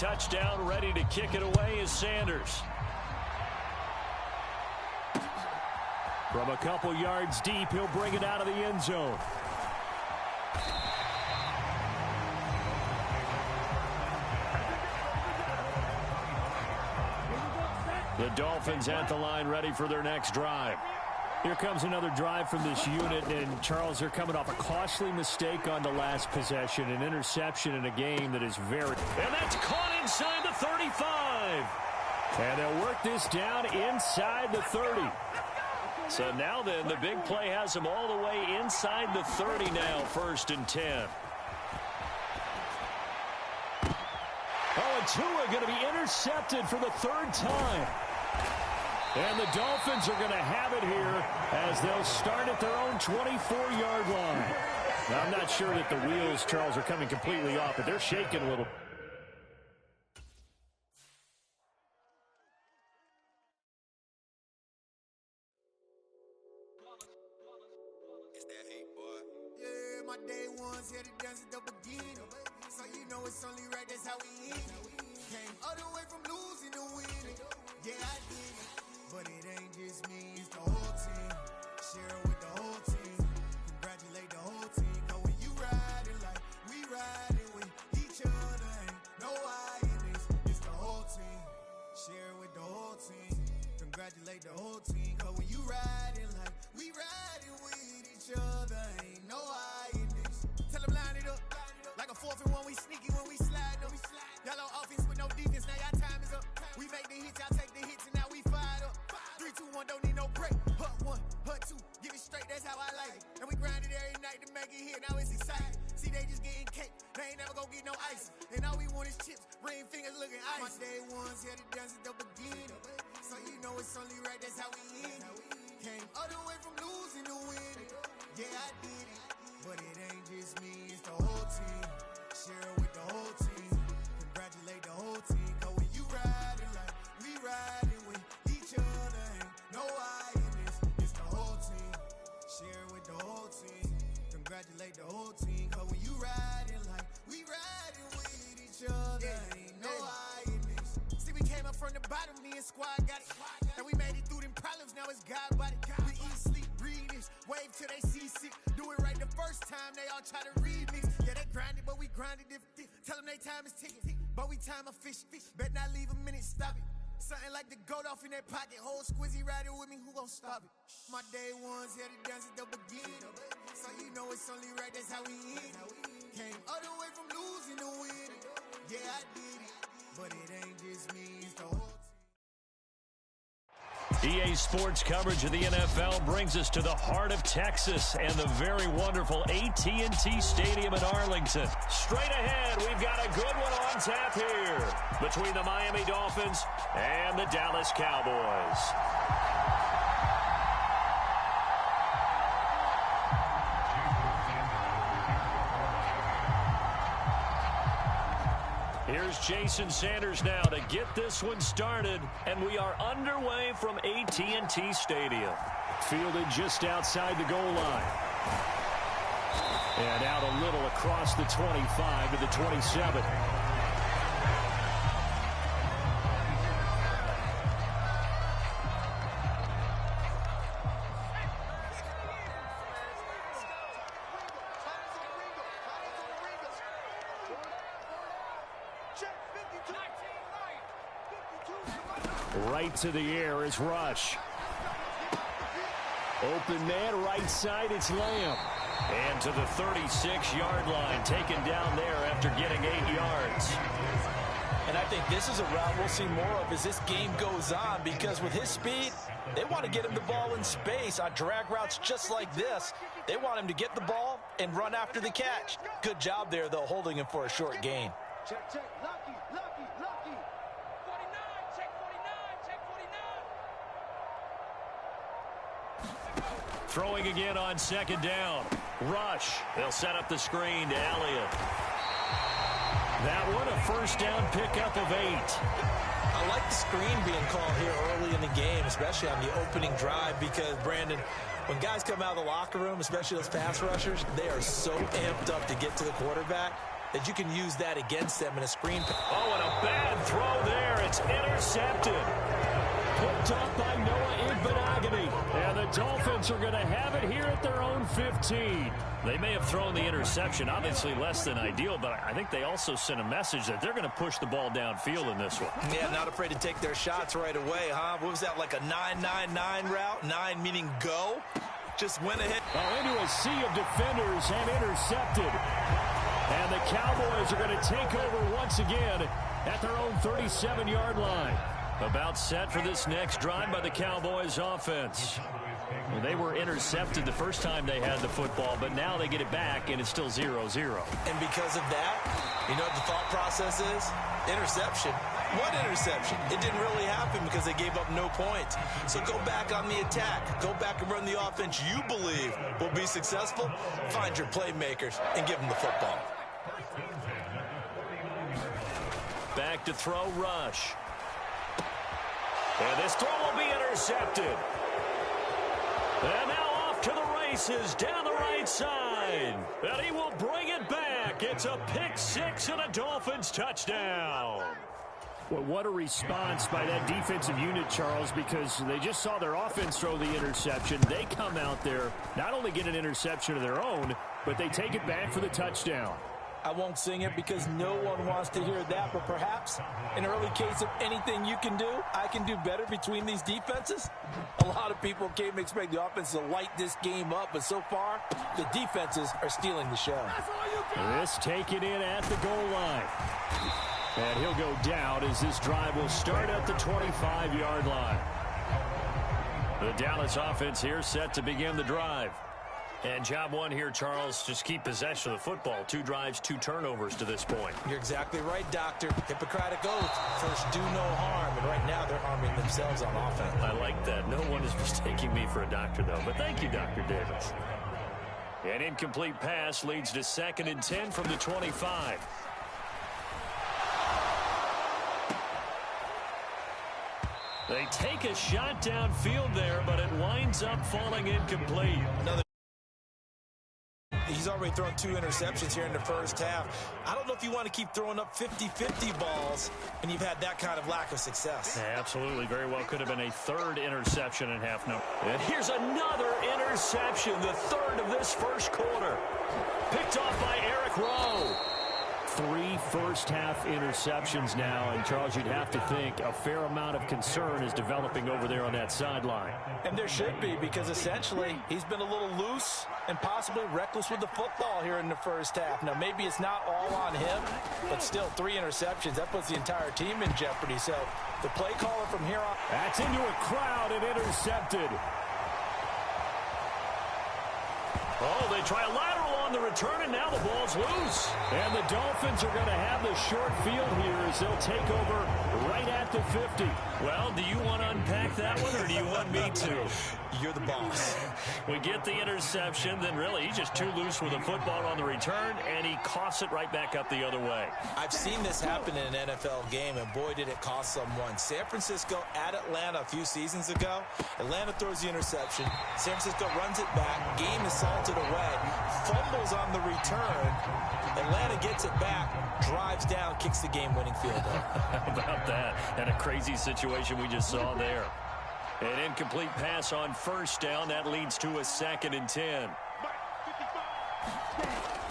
touchdown, ready to kick it away is Sanders. From a couple yards deep, he'll bring it out of the end zone. The Dolphins at the line, ready for their next drive. Here comes another drive from this unit, and Charles, they're coming off a costly mistake on the last possession, an interception in a game that is very... And that's caught inside the 35. And they'll work this down inside the 30. So now then, the big play has them all the way inside the 30 now, 1st and 10. Oh, and Tua going to be intercepted for the 3rd time. And the Dolphins are going to have it here as they'll start at their own 24-yard line. Now, I'm not sure that the wheels, Charles, are coming completely off, but they're shaking a little. It's that hate, boy. Yeah, my day ones here to dance at the beginning. So you know it's only right, that's how we end. Came all the way from losing to winning. Yeah, I did it. But it ain't just me, it's the whole team. Share it with the whole team. Congratulate the whole team. Cause when you riding like we riding with each other, ain't no I in this. It's the whole team. Share it with the whole team. Congratulate the whole team. Cause when you riding like we riding with each other, ain't no I in this. Tell them line it up. Like a 4th and 1, we sneaky when we slide them. Y'all on offense with no defense, now y'all time is up. We make the hits, y'all take the hits, and now we fired up. 3, 2, 1, don't need no break. Hut 1, hut 2, give it straight, that's how I like it. And we grind it every night to make it here, now it's exciting. See, they just getting cake, they ain't never gonna get no ice. And all we want is chips, ring fingers looking ice. My day ones here to dance at the beginning. So you know it's only right, that's how we end. Came all the way from losing to winning. Yeah, I did it. But it ain't just me, it's the whole team. Share it with the whole team. Congratulate the whole team. Cause when you riding like we riding with each other, ain't no I in this. It's the whole team. Share it with the whole team. Congratulate the whole team. Cause when you riding like we riding with each other, ain't no I in this. See, we came up from the bottom, me and squad got it. And we made it through them problems, now it's God body. We eat, sleep, breathe this. Wave till they see sick. Do it right the first time, they all try to remix. Yeah, they grinded, but we grinded different. Tell them they time is ticking, but we time a fish. Bet not leave a minute, stop it. Something like the goat off in that pocket. Whole squizzy riding with me, who gon' stop it? My day ones here to dance at the beginning. So you know it's only right, that's how we end. Came all the way from losing to winning. Yeah, I did it. But it ain't just me, it's the whole team. EA Sports coverage of the NFL brings us to the heart of Texas and the very wonderful AT&T Stadium in Arlington. Straight ahead, we've got a good one on tap here between the Miami Dolphins and the Dallas Cowboys. Here's Jason Sanders now to get this one started, and we are underway from AT&T Stadium. Fielded just outside the goal line. And out a little across the 25 to the 27. Right to the air is Rush. Open man, right side, it's Lamb. And to the 36-yard line, taken down there after getting 8 yards. And I think this is a route we'll see more of as this game goes on, because with his speed, they want to get him the ball in space on drag routes just like this. They want him to get the ball and run after the catch. Good job there, though, holding him for a short gain. Check, check, lucky, lucky, lucky. 49, check 49, check 49. Throwing again on second down. Rush. They'll set up the screen to Elliott. That one a first down pickup of 8. I like the screen being called here early in the game, especially on the opening drive, because, Brandon, when guys come out of the locker room, especially those pass rushers, they are so amped up to get to the quarterback. that you can use that against them in a screen. Oh, and a bad throw there. It's intercepted. Picked up by Noah Igbenogany. And the Dolphins are going to have it here at their own 15. They may have thrown the interception, obviously less than ideal, but I think they also sent a message that they're going to push the ball downfield in this one. Yeah, not afraid to take their shots right away, huh? What was that, like a 9-9-9 route? 9 meaning go? Just went ahead. Into a sea of defenders and intercepted. And the Cowboys are going to take over once again at their own 37-yard line. About set for this next drive by the Cowboys offense. Well, they were intercepted the first time they had the football, but now they get it back, and it's still 0-0. And because of that, you know what the thought process is? Interception. What interception? It didn't really happen because they gave up no points. So go back on the attack. Go back and run the offense you believe will be successful. Find your playmakers and give them the football. Back to throw, Rush. And this throw will be intercepted. And now off to the races down the right side. And he will bring it back. It's a pick six and a Dolphins touchdown. Well, what a response by that defensive unit, Charles, because they just saw their offense throw the interception. They come out there, not only get an interception of their own, but they take it back for the touchdown. I won't sing it because no one wants to hear that, but perhaps an early case of anything you can do, I can do better between these defenses. A lot of people came to expect the offense to light this game up, but so far, the defenses are stealing the show. This taken in at the goal line. And he'll go down as this drive will start at the 25-yard line. The Dallas offense here set to begin the drive. And job one here, Charles, just keep possession of the football. 2 drives, 2 turnovers to this point. You're exactly right, Doctor. Hippocratic oath. First, do no harm. And right now, they're harming themselves on offense. I like that. No one is mistaking me for a doctor, though. But thank you, Dr. Davis. An incomplete pass leads to 2nd and 10 from the 25. They take a shot downfield there, but it winds up falling incomplete. He's already thrown 2 interceptions here in the first half. I don't know if you want to keep throwing up 50-50 balls when you've had that kind of lack of success. Yeah, absolutely. Very well could have been a 3rd interception in half. No. And here's another interception, the 3rd of this first quarter. Picked off by Eric Rowe. 3 first-half interceptions now, and Charles, you'd have to think a fair amount of concern is developing over there on that sideline. And there should be, because essentially he's been a little loose and possibly reckless with the football here in the first half. Now, maybe it's not all on him, but still 3 interceptions. That puts the entire team in jeopardy. So the play caller from here on. That's into a crowd and intercepted. Oh, they try a lateral on the return, and now the ball's loose. And the Dolphins are going to have the short field here as they'll take over right at the 50. Well, do you want to unpack that one, or do you want me to? You're the boss. We get the interception, then really he's just too loose with the football on the return, and he coughs it right back up the other way. I've seen this happen in an NFL game, and boy, did it cost someone. San Francisco at Atlanta a few seasons ago. Atlanta throws the interception. San Francisco runs it back. Game is salted away. Fumbles on the return. Atlanta gets it back, drives down, kicks the game-winning field goal. How about that? And a crazy situation we just saw there. An incomplete pass on first down. That leads to a 2nd and 10.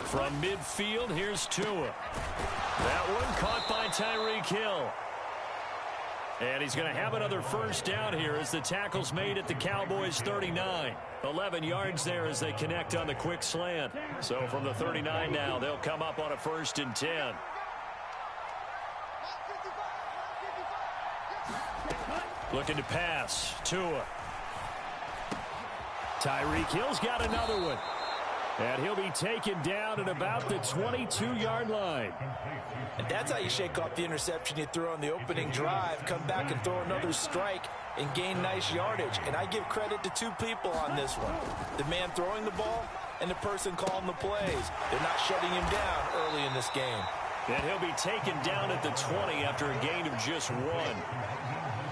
From midfield, here's Tua. That one caught by Tyreek Hill. And he's going to have another first down here as the tackle's made at the Cowboys' 39. 11 yards there as they connect on the quick slant. So from the 39 now, they'll come up on a 1st and 10. Looking to pass. Tua. Tyreek Hill's got another one. And he'll be taken down at about the 22-yard line. And that's how you shake off the interception you threw on the opening drive. Come back and throw another strike and gain nice yardage. And I give credit to 2 people on this one. The man throwing the ball and the person calling the plays. They're not shutting him down early in this game. And he'll be taken down at the 20 after a gain of just 1.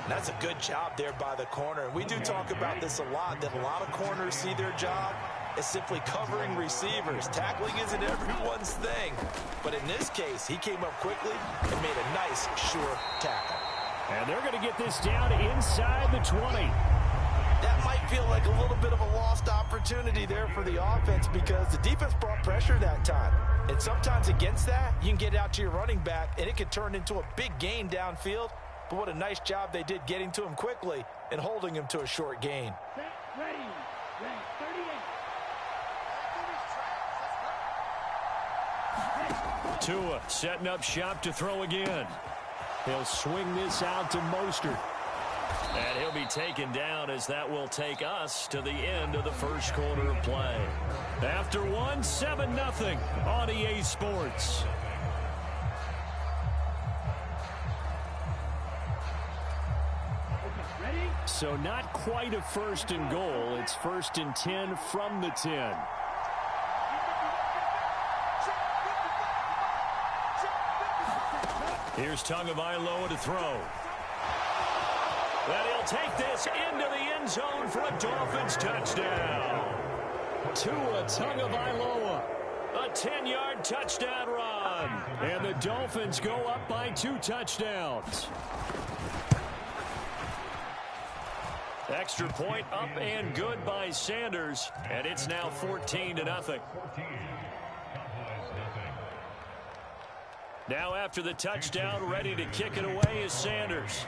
That's a good job there by the corner. And we do talk about this a lot, that a lot of corners see their job is simply covering receivers. Tackling isn't everyone's thing. But in this case, he came up quickly and made a nice, sure tackle. And they're going to get this down inside the 20. That might feel like a little bit of a lost opportunity there for the offense because the defense brought pressure that time. And sometimes against that, you can get out to your running back, and it can turn into a big gain downfield. But what a nice job they did getting to him quickly and holding him to a short gain. Ready. 38. Tua setting up shop to throw again. He'll swing this out to Mostert. And he'll be taken down as that will take us to the end of the first quarter of play. After one, 7-0 on EA Sports. Ready? So not quite a first and goal. It's 1st and 10 from the 10. Here's Tagovailoa to throw. And he'll take this into the end zone for a Dolphins touchdown. Tua Tagovailoa, a 10-yard touchdown run. And the Dolphins go up by 2 touchdowns. Extra point up and good by Sanders. And it's now 14-0. Now after the touchdown, ready to kick it away is Sanders.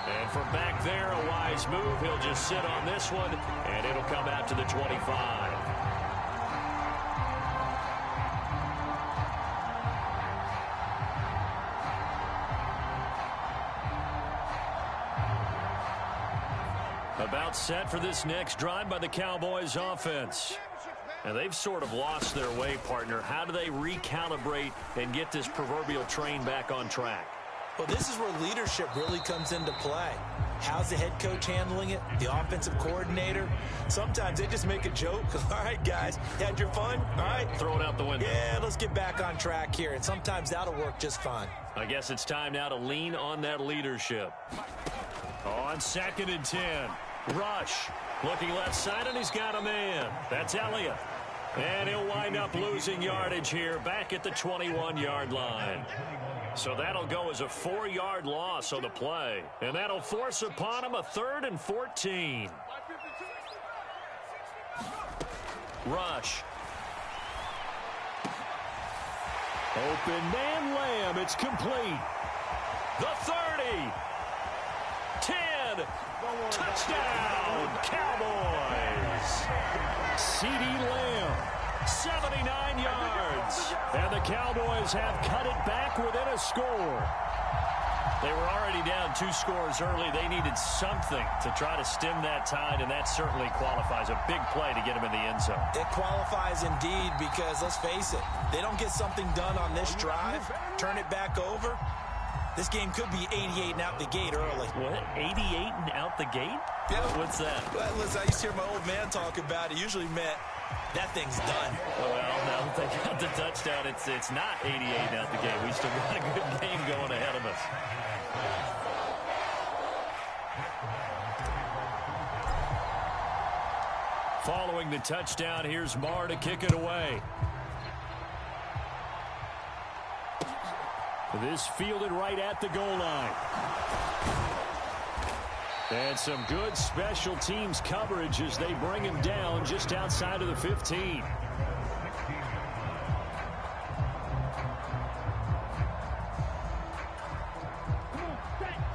And from back there, a wise move. He'll just sit on this one, and it'll come out to the 25. About set for this next drive by the Cowboys offense. And they've sort of lost their way, partner. How do they recalibrate and get this proverbial train back on track? Well, this is where leadership really comes into play. How's the head coach handling it? The offensive coordinator? Sometimes they just make a joke. All right, guys, had your fun? All right. Throw it out the window. Yeah, let's get back on track here. And sometimes that'll work just fine. I guess it's time now to lean on that leadership. On 2nd and 10. Rush. Looking left side, and he's got a man. That's Elliott. And he'll wind up losing yardage here back at the 21-yard line. So that'll go as a 4-yard loss on the play. And that'll force upon him a 3rd and 14. Rush. Open man Lamb. It's complete. The 30. 10. Touchdown, Cowboys. C.D. Lamb, 79 yards. And the Cowboys have cut it back within a score. They were already down 2 scores early. They needed something to try to stem that tide, and that certainly qualifies. A big play to get them in the end zone. It qualifies indeed because, let's face it, they don't get something done on this drive, turn it back over. This game could be 88 and out the gate early. What? 88 and out the gate? Yeah. What's that? Well, listen, I used to hear my old man talk about it. Usually meant that thing's done. Well, now that they got the touchdown, it's not 88 and out the gate. We still got a good game going ahead of us. Following the touchdown, here's Marr to kick it away. This fielded right at the goal line. And some good special teams coverage as they bring him down just outside of the 15.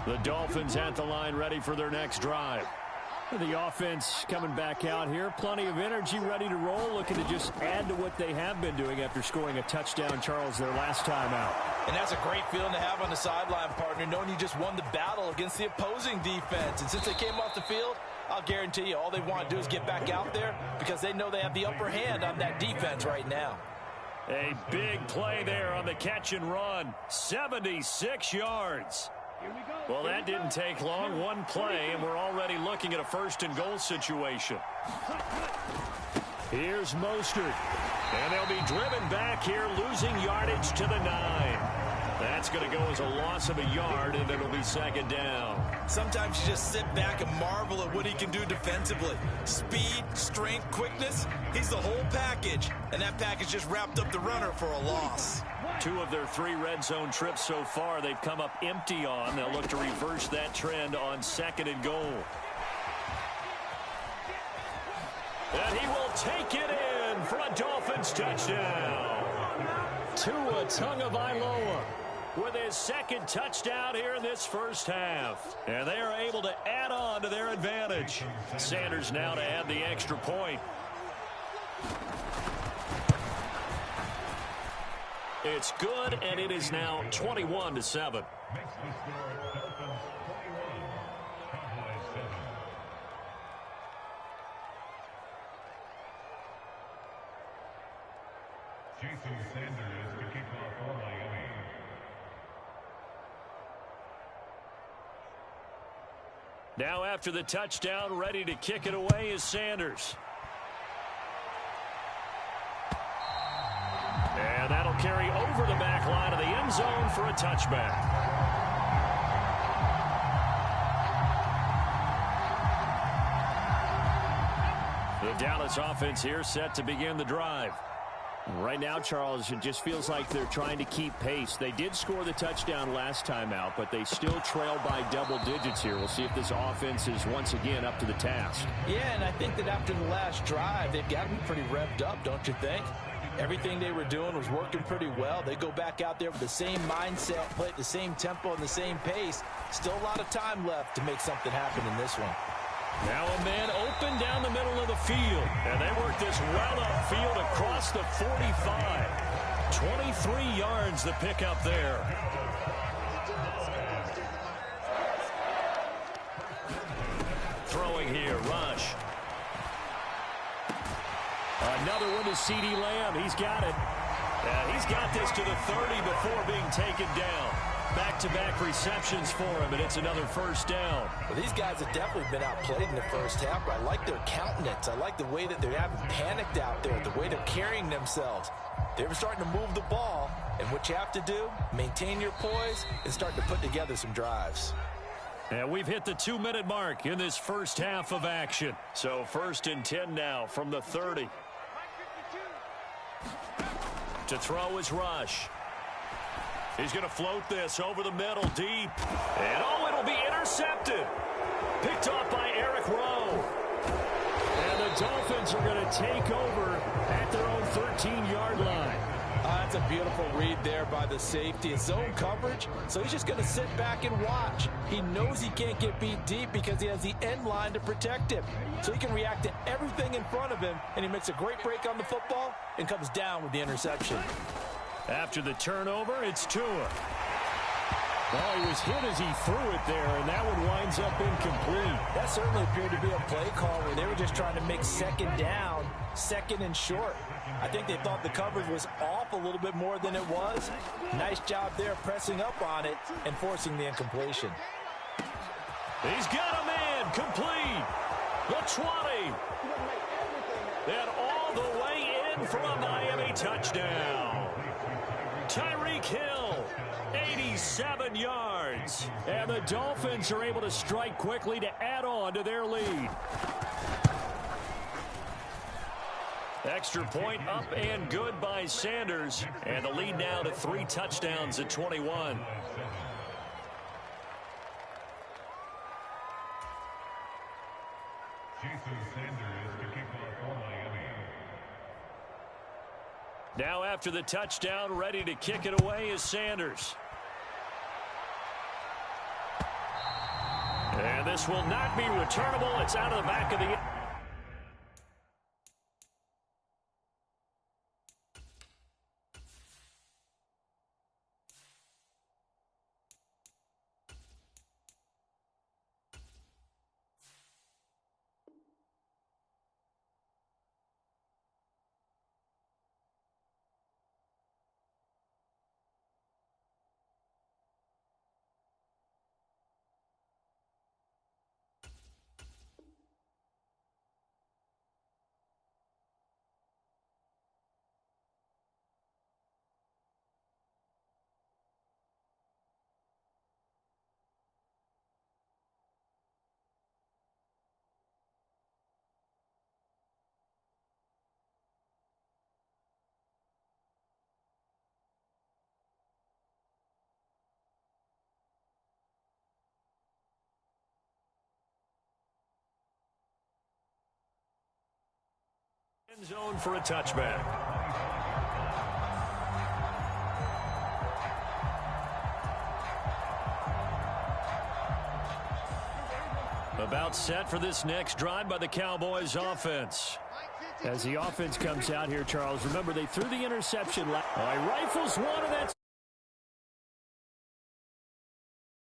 The Dolphins at the line ready for their next drive. The offense coming back out here. Plenty of energy, ready to roll, looking to just add to what they have been doing after scoring a touchdown, Charles, their last time out. And that's a great feeling to have on the sideline, partner, knowing you just won the battle against the opposing defense. And since they came off the field, I'll guarantee you all they want to do is get back out there because they know they have the upper hand on that defense right now. A big play there on the catch and run. 76 yards. Well, that didn't take long. One play, and we're already looking at a 1st and goal situation. Here's Mostert. And they'll be driven back here, losing yardage to the 9. That's going to go as a loss of a yard, and it'll be second down. Sometimes you just sit back and marvel at what he can do defensively. Speed, strength, quickness, he's the whole package. And that package just wrapped up the runner for a loss. 2 of their 3 red zone trips so far they've come up empty on. They'll look to reverse that trend on second and goal. And he will take it in for a Dolphins touchdown. Tua Tagovailoa with his second touchdown here in this first half. And they are able to add on to their advantage. Sanders now to add the extra point. It's good, and it is now 21-7. Now after the touchdown, ready to kick it away is Sanders. And that'll carry over the back line of the end zone for a touchback. The Dallas offense here set to begin the drive. Right now, Charles, it just feels like they're trying to keep pace. They did score the touchdown last time out, but they still trail by double digits here. We'll see if this offense is once again up to the task. Yeah, and I think that after the last drive, they've got to be pretty revved up, don't you think? Everything they were doing was working pretty well. They go back out there with the same mindset, play at the same tempo and the same pace. Still a lot of time left to make something happen in this one. Now a man open down the middle of the field. And they work this well upfield across the 45. 23 yards the pickup there. Throwing here, Rush. Another one to C.D. Lamb. He's got it. He's got this to the 30 before being taken down. Back-to-back receptions for him, and it's another first down. Well, these guys have definitely been outplayed in the first half, but I like their countenance. I like the way that they haven't panicked out there, the way they're carrying themselves. They're starting to move the ball, and what you have to do, maintain your poise and start to put together some drives. And we've hit the 2-minute mark in this first half of action. So 1st and 10 now from the 30. To throw is Rush. He's going to float this over the middle, deep. And, it'll be intercepted. Picked off by Eric Rowe. And the Dolphins are going to take over at their own 13-yard line. That's a beautiful read there by the safety. It's zone coverage, so he's just going to sit back and watch. He knows he can't get beat deep because he has the end line to protect him. So he can react to everything in front of him, and he makes a great break on the football and comes down with the interception. After the turnover, it's Tua. Well, he was hit as he threw it there, and that one winds up incomplete. That certainly appeared to be a play call where they were just trying to make second down, second and short. I think they thought the coverage was off a little bit more than it was. Nice job there pressing up on it and forcing the incompletion. He's got a man complete. The 20. And all the way in for a Miami touchdown. Tyreek Hill, 87 yards. And the Dolphins are able to strike quickly to add on to their lead. Extra point up and good by Sanders. And the lead now to 3 touchdowns at 21. Now after the touchdown, ready to kick it away is Sanders. And this will not be returnable. It's out of the back of the... End zone for a touchback. About set for this next drive by the Cowboys offense. As the offense comes out here, Charles, remember they threw the interception. He rifles one, and that's